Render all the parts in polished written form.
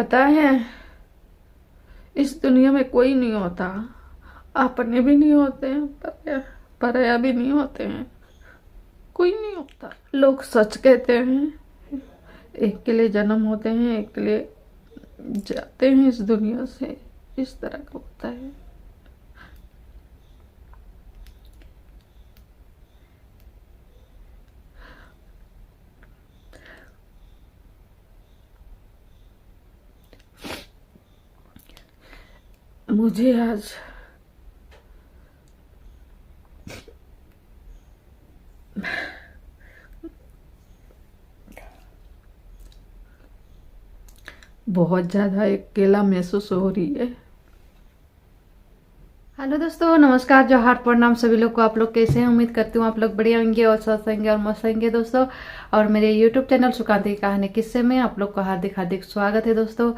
पता है, इस दुनिया में कोई नहीं होता। अपने भी नहीं होते हैं, पराया भी नहीं होते हैं। कोई नहीं होता। लोग सच कहते हैं, एक के लिए जन्म होते हैं, एक के लिए जाते हैं इस दुनिया से। इस तरह का होता है। मुझे आज बहुत ज्यादा अकेला महसूस हो रही है। हेलो दोस्तों, नमस्कार, जोहार, प्रणाम सभी लोग को। आप लोग कैसे हैं? उम्मीद करती हूँ आप लोग बढ़िया होंगे और स्वस्थ होंगे और मस्त होंगे दोस्तों। और मेरे यूट्यूब चैनल सुकांती की कहानी किस्से में आप लोग को हार्दिक हार्दिक स्वागत है दोस्तों।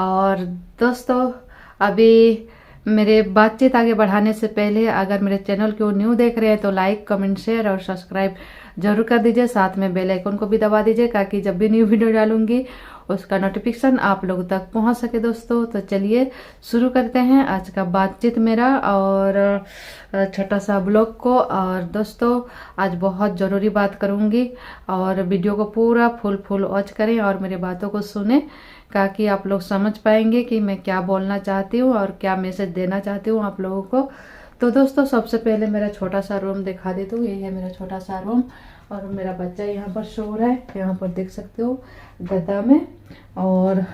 और दोस्तों, अभी मेरे बातचीत आगे बढ़ाने से पहले अगर मेरे चैनल को न्यू देख रहे हैं तो लाइक, कमेंट, शेयर और सब्सक्राइब जरूर कर दीजिए। साथ में बेल आइकन को भी दबा दीजिए ताकि जब भी न्यू वीडियो डालूंगी उसका नोटिफिकेशन आप लोगों तक पहुंच सके दोस्तों। तो चलिए शुरू करते हैं आज का बातचीत मेरा और छोटा सा ब्लॉग को। और दोस्तों, आज बहुत ज़रूरी बात करूंगी और वीडियो को पूरा फुल वॉच करें और मेरी बातों को सुने ताकि आप लोग समझ पाएंगे कि मैं क्या बोलना चाहती हूँ और क्या मैसेज देना चाहती हूँ आप लोगों को। तो दोस्तों, सबसे पहले मेरा छोटा सा रूम दिखा देती हूँ। ये है मेरा छोटा सा रूम और मेरा बच्चा यहाँ पर सो रहा है, यहाँ पर देख सकते हो गद्दा में। और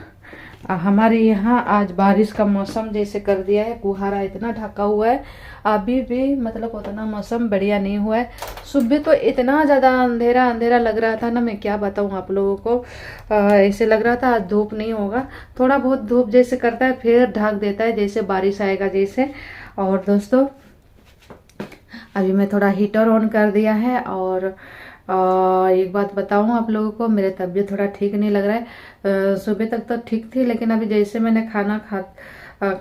हमारे यहाँ आज बारिश का मौसम जैसे कर दिया है, कुहारा इतना ढका हुआ है। अभी भी मतलब उतना मौसम बढ़िया नहीं हुआ है। सुबह तो इतना ज़्यादा अंधेरा अंधेरा लग रहा था ना, मैं क्या बताऊँ आप लोगों को। ऐसे लग रहा था आज धूप नहीं होगा। थोड़ा बहुत धूप जैसे करता है फिर ढक देता है जैसे बारिश आएगा जैसे। और दोस्तों, अभी मैं थोड़ा हीटर ऑन कर दिया है और एक बात बताऊं आप लोगों को, मेरे तबीयत थोड़ा ठीक नहीं लग रहा है। सुबह तक तो ठीक थी लेकिन अभी जैसे मैंने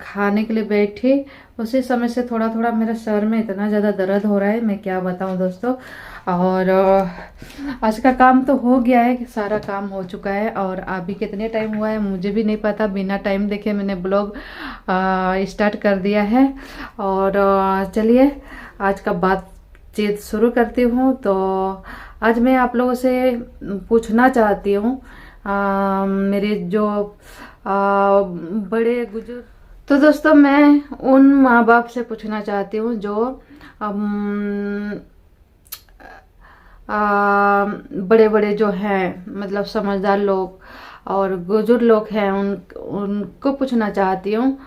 खाने के लिए बैठी उसी समय से थोड़ा थोड़ा मेरे सर में इतना ज़्यादा दर्द हो रहा है, मैं क्या बताऊं दोस्तों। और आज का काम तो हो गया है, सारा काम हो चुका है। और अभी कितने टाइम हुआ है मुझे भी नहीं पता, बिना टाइम देखे मैंने ब्लॉग स्टार्ट कर दिया है। और चलिए आज का बातचीत शुरू करती हूँ। तो आज मैं आप लोगों से पूछना चाहती हूँ, मेरे जो बड़े बुजुर्ग। तो दोस्तों, मैं उन माँ बाप से पूछना चाहती हूँ जो बड़े बड़े जो हैं, मतलब समझदार लोग और बुजुर्ग लोग हैं, उनको पूछना चाहती हूँ।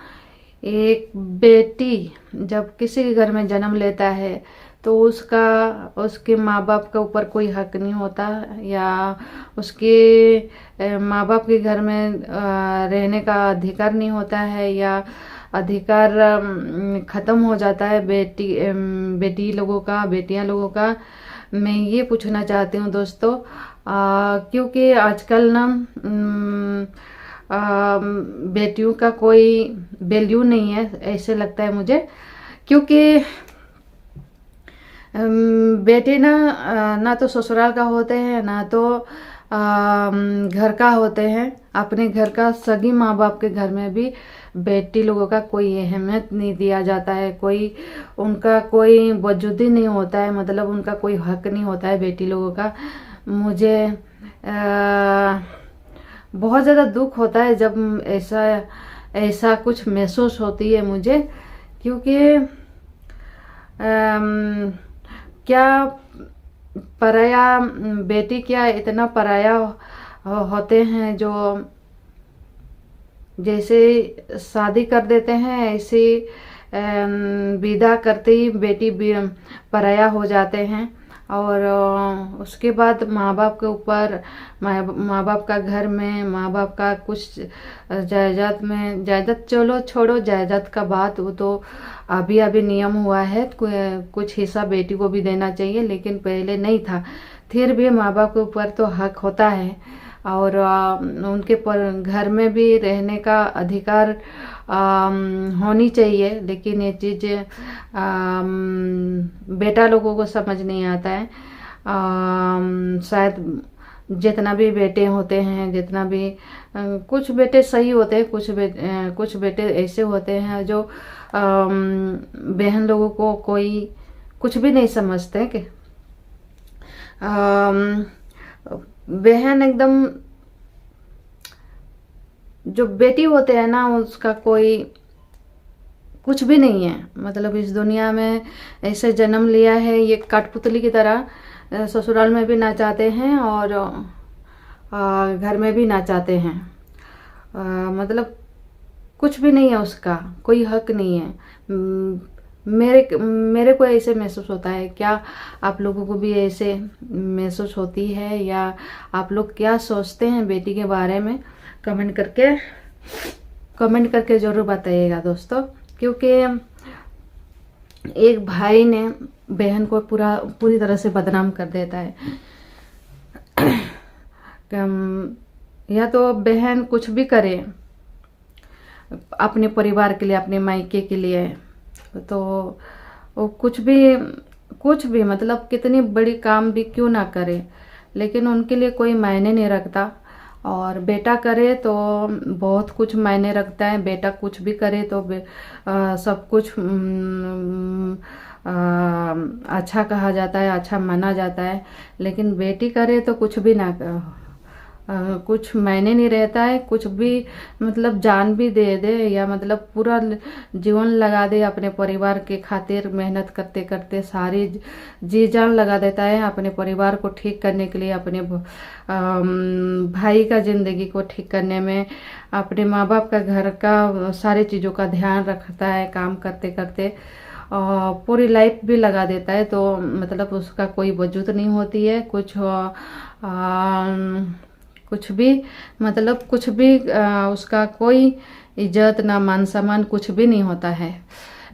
एक बेटी जब किसी के घर में जन्म लेता है तो उसके माँ बाप के ऊपर कोई हक नहीं होता, या उसके माँ बाप के घर में रहने का अधिकार नहीं होता है, या अधिकार खत्म हो जाता है बेटी लोगों का, बेटियां लोगों का। मैं ये पूछना चाहती हूँ दोस्तों, क्योंकि आजकल ना बेटियों का कोई वैल्यू नहीं है ऐसे लगता है मुझे। क्योंकि बेटे ना ना तो ससुराल का होते हैं ना तो घर का होते हैं। अपने घर का सगी माँ बाप के घर में भी बेटी लोगों का कोई अहमियत नहीं दिया जाता है, कोई उनका कोई वजूद ही नहीं होता है, मतलब उनका कोई हक नहीं होता है बेटी लोगों का। मुझे बहुत ज़्यादा दुख होता है जब ऐसा ऐसा कुछ महसूस होती है मुझे। क्योंकि क्या पराया बेटी क्या इतना पराया होते हैं जो जैसे शादी कर देते हैं ऐसे विदा करते ही बेटी पराया हो जाते हैं। और उसके बाद माँ बाप के ऊपर, माँ बाप का घर में, माँ बाप का कुछ जायदाद में, जायदाद चलो छोड़ो, जायदाद का बात वो तो अभी अभी नियम हुआ है, कुछ हिस्सा बेटी को भी देना चाहिए लेकिन पहले नहीं था। फिर भी माँ बाप के ऊपर तो हक होता है और उनके पर घर में भी रहने का अधिकार होनी चाहिए। लेकिन ये चीज़ बेटा लोगों को समझ नहीं आता है। शायद जितना भी बेटे होते हैं, जितना भी कुछ बेटे सही होते हैं, कुछ बेटे ऐसे होते हैं जो बहन लोगों को कोई कुछ भी नहीं समझते कि बहन एकदम, जो बेटी होते हैं ना उसका कोई कुछ भी नहीं है। मतलब इस दुनिया में ऐसे जन्म लिया है, ये कठपुतली की तरह ससुराल में भी ना चाहते हैं और घर में भी ना चाहते हैं। मतलब कुछ भी नहीं है, उसका कोई हक नहीं है। मेरे को ऐसे महसूस होता है। क्या आप लोगों को भी ऐसे महसूस होती है, या आप लोग क्या सोचते हैं बेटी के बारे में? कमेंट करके ज़रूर बताइएगा दोस्तों। क्योंकि एक भाई ने बहन को पूरी तरह से बदनाम कर देता है। या तो बहन कुछ भी करे अपने परिवार के लिए, अपने मायके के लिए, तो वो कुछ भी मतलब कितनी बड़ी काम भी क्यों ना करे, लेकिन उनके लिए कोई मायने नहीं रखता। और बेटा करे तो बहुत कुछ मायने रखता है। बेटा कुछ भी करे तो सब कुछ अच्छा कहा जाता है, अच्छा माना जाता है। लेकिन बेटी करे तो कुछ भी ना कुछ मायने नहीं रहता है। कुछ भी मतलब जान भी दे दे, या मतलब पूरा जीवन लगा दे अपने परिवार के खातिर, मेहनत करते करते सारी जी जान लगा देता है अपने परिवार को ठीक करने के लिए, अपने भाई का ज़िंदगी को ठीक करने में, अपने माँ बाप का, घर का सारी चीज़ों का ध्यान रखता है काम करते करते, पूरी लाइफ भी लगा देता है। तो मतलब उसका कोई वजूद नहीं होती है, कुछ भी मतलब कुछ भी उसका कोई इज्जत ना मान सम्मान कुछ भी नहीं होता है।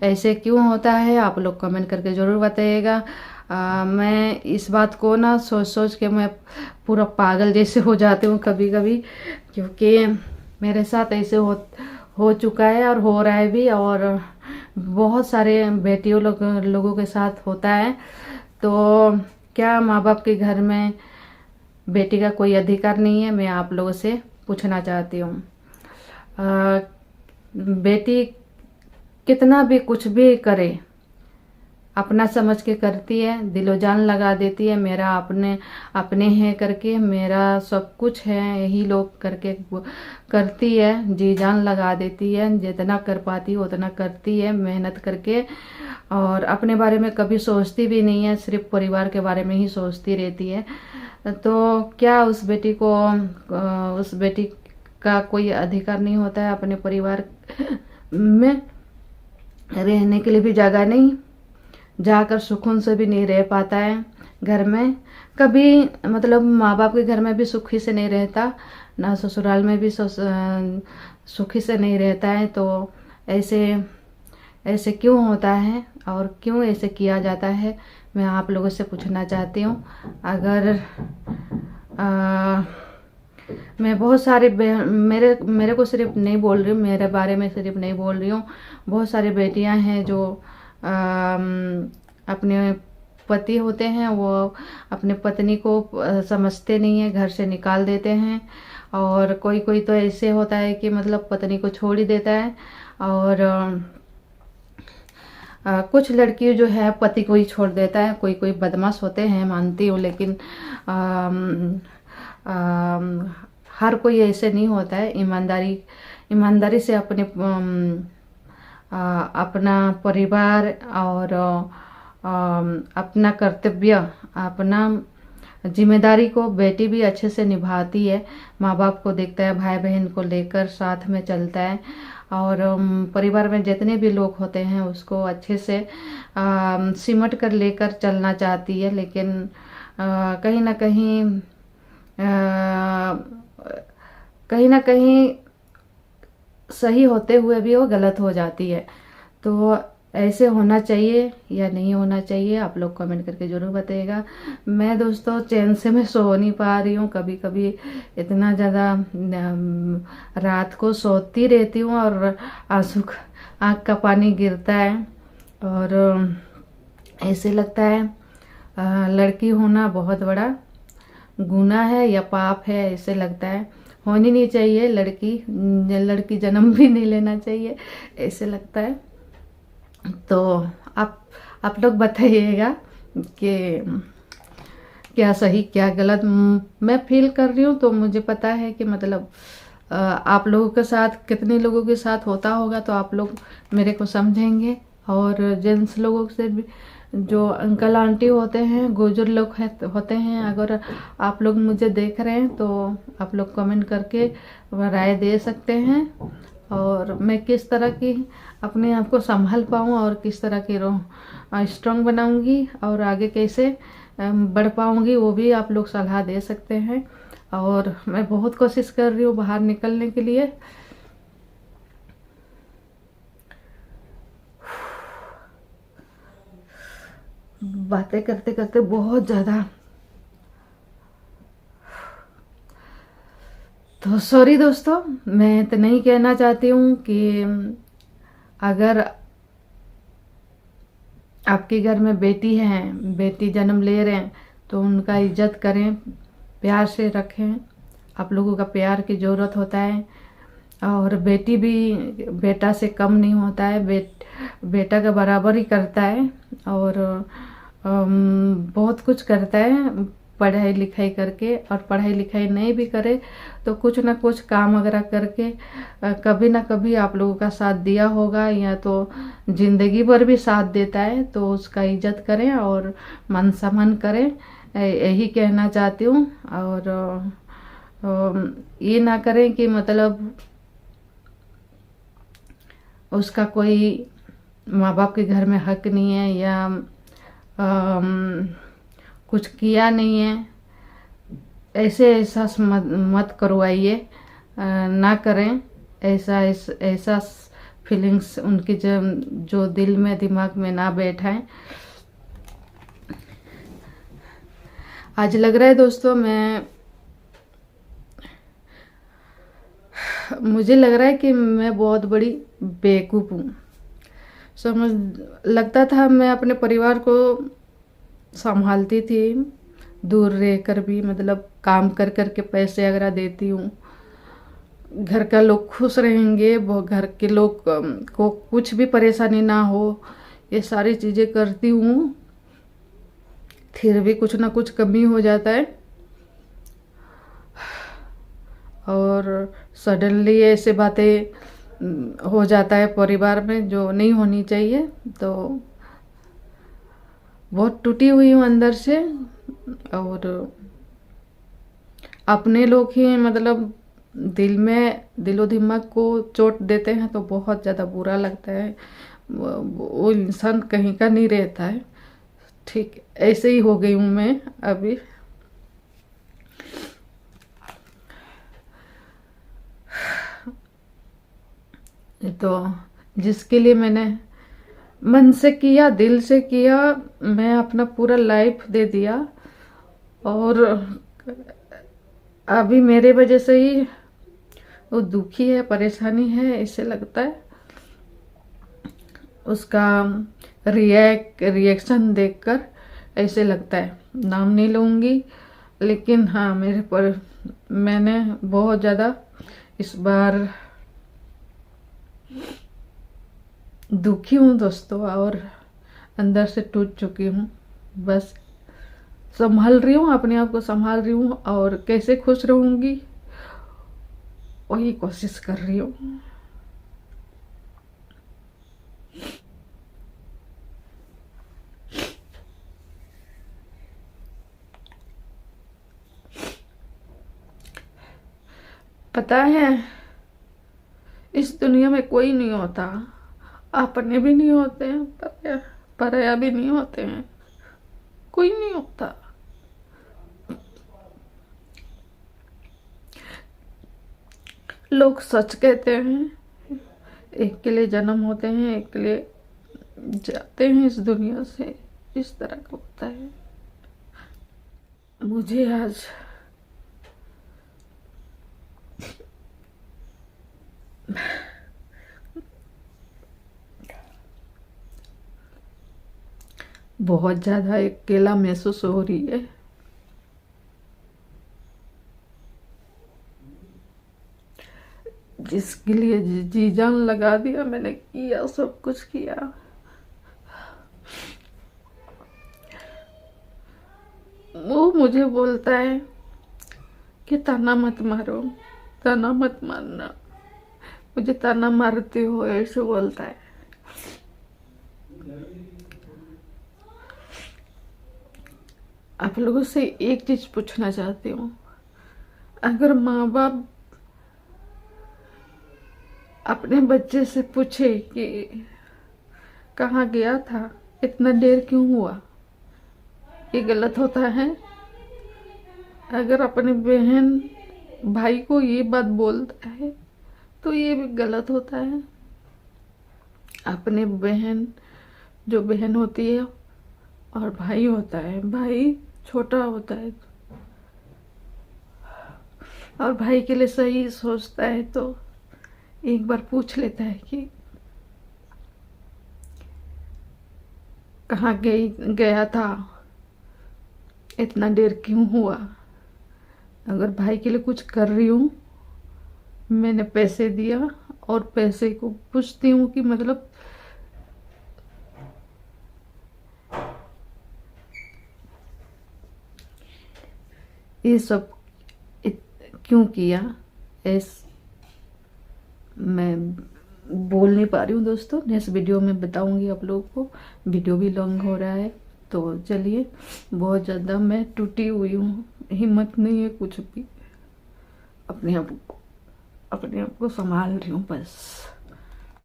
ऐसे क्यों होता है आप लोग कमेंट करके ज़रूर बताइएगा। मैं इस बात को ना सोच के मैं पूरा पागल जैसे हो जाती हूँ कभी कभी, क्योंकि मेरे साथ ऐसे हो चुका है और हो रहा है भी, और बहुत सारे बेटियों लोगों के साथ होता है। तो क्या माँ बाप के घर में बेटी का कोई अधिकार नहीं है? मैं आप लोगों से पूछना चाहती हूँ। बेटी कितना भी कुछ भी करे, अपना समझ के करती है, दिलो जान लगा देती है। मेरा अपने है करके, मेरा सब कुछ है यही लोग करके करती है, जी जान लगा देती है। जितना कर पाती है उतना करती है मेहनत करके, और अपने बारे में कभी सोचती भी नहीं है, सिर्फ परिवार के बारे में ही सोचती रहती है। तो क्या उस बेटी का कोई अधिकार नहीं होता है? अपने परिवार में रहने के लिए भी जगह नहीं, जाकर सुकून से भी नहीं रह पाता है घर में कभी। मतलब माँ बाप के घर में भी सुखी से नहीं रहता, ना ससुराल में भी सुखी से नहीं रहता है। तो ऐसे क्यों होता है और क्यों ऐसे किया जाता है? मैं आप लोगों से पूछना चाहती हूँ। अगर मैं बहुत सारे मेरे को सिर्फ नहीं बोल रही हूँ, मेरे बारे में सिर्फ नहीं बोल रही हूँ। बहुत सारी बेटियां हैं जो अपने पति होते हैं, वो अपने पत्नी को समझते नहीं है, घर से निकाल देते हैं। और कोई तो ऐसे होता है कि मतलब पत्नी को छोड़ ही देता है। और कुछ लड़की जो है पति को ही छोड़ देता है। कोई बदमाश होते हैं मानती हूँ, लेकिन हर कोई ऐसे नहीं होता है। ईमानदारी से अपना परिवार और अपना कर्तव्य, अपना जिम्मेदारी को बेटी भी अच्छे से निभाती है। माँ बाप को देखता है, भाई बहन को लेकर साथ में चलता है, और परिवार में जितने भी लोग होते हैं उसको अच्छे से सिमट कर लेकर चलना चाहती है। लेकिन कहीं ना कहीं सही होते हुए भी वो गलत हो जाती है। तो ऐसे होना चाहिए या नहीं होना चाहिए? आप लोग कमेंट करके ज़रूर बताइएगा। मैं दोस्तों चैन से मैं सो नहीं पा रही हूँ। कभी कभी इतना ज़्यादा रात को सोती रहती हूँ और आँख का पानी गिरता है, और ऐसे लगता है लड़की होना बहुत बड़ा गुनाह है या पाप है, ऐसे लगता है। होनी नहीं चाहिए, लड़की जन्म भी नहीं लेना चाहिए, ऐसे लगता है। तो आप लोग बताइएगा कि क्या सही क्या गलत। मैं फील कर रही हूँ तो मुझे पता है कि मतलब आप लोगों के साथ, कितने लोगों के साथ होता होगा तो आप लोग मेरे को समझेंगे। और जेंट्स लोगों से भी, जो अंकल आंटी होते हैं, गुजर लोग होते हैं, अगर आप लोग मुझे देख रहे हैं तो आप लोग कमेंट करके राय दे सकते हैं। और मैं किस तरह की अपने आप को संभाल पाऊँ और किस तरह की स्ट्रांग बनाऊंगी और आगे कैसे बढ़ पाऊंगी, वो भी आप लोग सलाह दे सकते हैं। और मैं बहुत कोशिश कर रही हूँ बाहर निकलने के लिए। बातें करते करते बहुत ज़्यादा, तो सॉरी दोस्तों, मैं तो नहीं कहना चाहती हूँ कि अगर आपके घर में बेटी है, बेटी जन्म ले रहे हैं तो उनका इज्जत करें, प्यार से रखें। आप लोगों का प्यार की ज़रूरत होता है। और बेटी भी बेटा से कम नहीं होता है, बेटा का बराबर ही करता है। और बहुत कुछ करता है पढ़ाई लिखाई करके। और पढ़ाई लिखाई नहीं भी करे तो कुछ ना कुछ काम वगैरह करके कभी ना कभी आप लोगों का साथ दिया होगा, या तो जिंदगी भर भी साथ देता है। तो उसका इज्जत करें और मान सम्मान करें, यही कहना चाहती हूँ। और ये ना करें कि मतलब उसका कोई माँ बाप के घर में हक नहीं है या कुछ किया नहीं है, ऐसे एहसास मत करवाइए, ना करें ऐसा फीलिंग्स उनकी जो दिल में दिमाग में ना बैठाएं। आज लग रहा है दोस्तों, मुझे लग रहा है कि मैं बहुत बड़ी बेवकूफ़ हूँ। समझ लगता था मैं अपने परिवार को संभालती थी, दूर रहकर भी, मतलब काम कर कर के पैसे वगैरह देती हूँ, घर का लोग खुश रहेंगे, वो घर के लोग को कुछ भी परेशानी ना हो, ये सारी चीज़ें करती हूँ। फिर भी कुछ ना कुछ कमी हो जाता है और सडनली ऐसे बातें हो जाता है परिवार में जो नहीं होनी चाहिए। तो बहुत टूटी हुई हूँ अंदर से। और अपने लोग ही मतलब दिलो दिमाग को चोट देते हैं तो बहुत ज़्यादा बुरा लगता है। वो इंसान कहीं का नहीं रहता है। ठीक ऐसे ही हो गई हूँ मैं अभी। तो जिसके लिए मैंने मन से किया, दिल से किया, मैं अपना पूरा लाइफ दे दिया, और अभी मेरे वजह से ही वो दुखी है, परेशानी है, ऐसे लगता है। उसका रिएक्शन देखकर ऐसे लगता है। नाम नहीं लूँगी, लेकिन हाँ मैंने बहुत ज़्यादा इस बार दुखी हूँ दोस्तों, और अंदर से टूट चुकी हूँ। बस संभाल रही हूँ, अपने आप को संभाल रही हूँ, और कैसे खुश रहूँगी वही कोशिश कर रही हूँ। पता है, इस दुनिया में कोई नहीं होता, अपने भी नहीं होते हैं, पराया भी नहीं होते हैं, कोई नहीं होता। लोग सच कहते हैं, एक के लिए जन्म होते हैं, एक के लिए जाते हैं इस दुनिया से, इस तरह का होता है। मुझे आज बहुत ज़्यादा अकेला महसूस हो रही है। इसके लिए जी जान लगा दिया, मैंने किया, सब कुछ किया। वो मुझे बोलता है कि ताना मत मारो, ताना मत मारना, मुझे ताना मारते हो, ऐसे बोलता है। आप लोगों से एक चीज पूछना चाहती हूँ, अगर माँ बाप अपने बच्चे से पूछे कि कहाँ गया था, इतना देर क्यों हुआ, ये गलत होता है? अगर अपने बहन भाई को ये बात बोलता है तो ये भी गलत होता है। अपने बहन, जो बहन होती है और भाई होता है, भाई छोटा होता है और भाई के लिए सही सोचता है तो एक बार पूछ लेता है कि कहाँ गया था, इतना देर क्यों हुआ। अगर भाई के लिए कुछ कर रही हूँ, मैंने पैसे दिया और पैसे को पूछती हूँ कि मतलब ये सब क्यों किया, मैं बोल नहीं पा रही हूँ दोस्तों। नेक्स्ट वीडियो में बताऊंगी आप लोगों को, वीडियो भी लॉन्ग हो रहा है। तो चलिए, बहुत ज़्यादा मैं टूटी हुई हूँ, हिम्मत नहीं है कुछ भी, अपने आप को संभाल रही हूँ बस।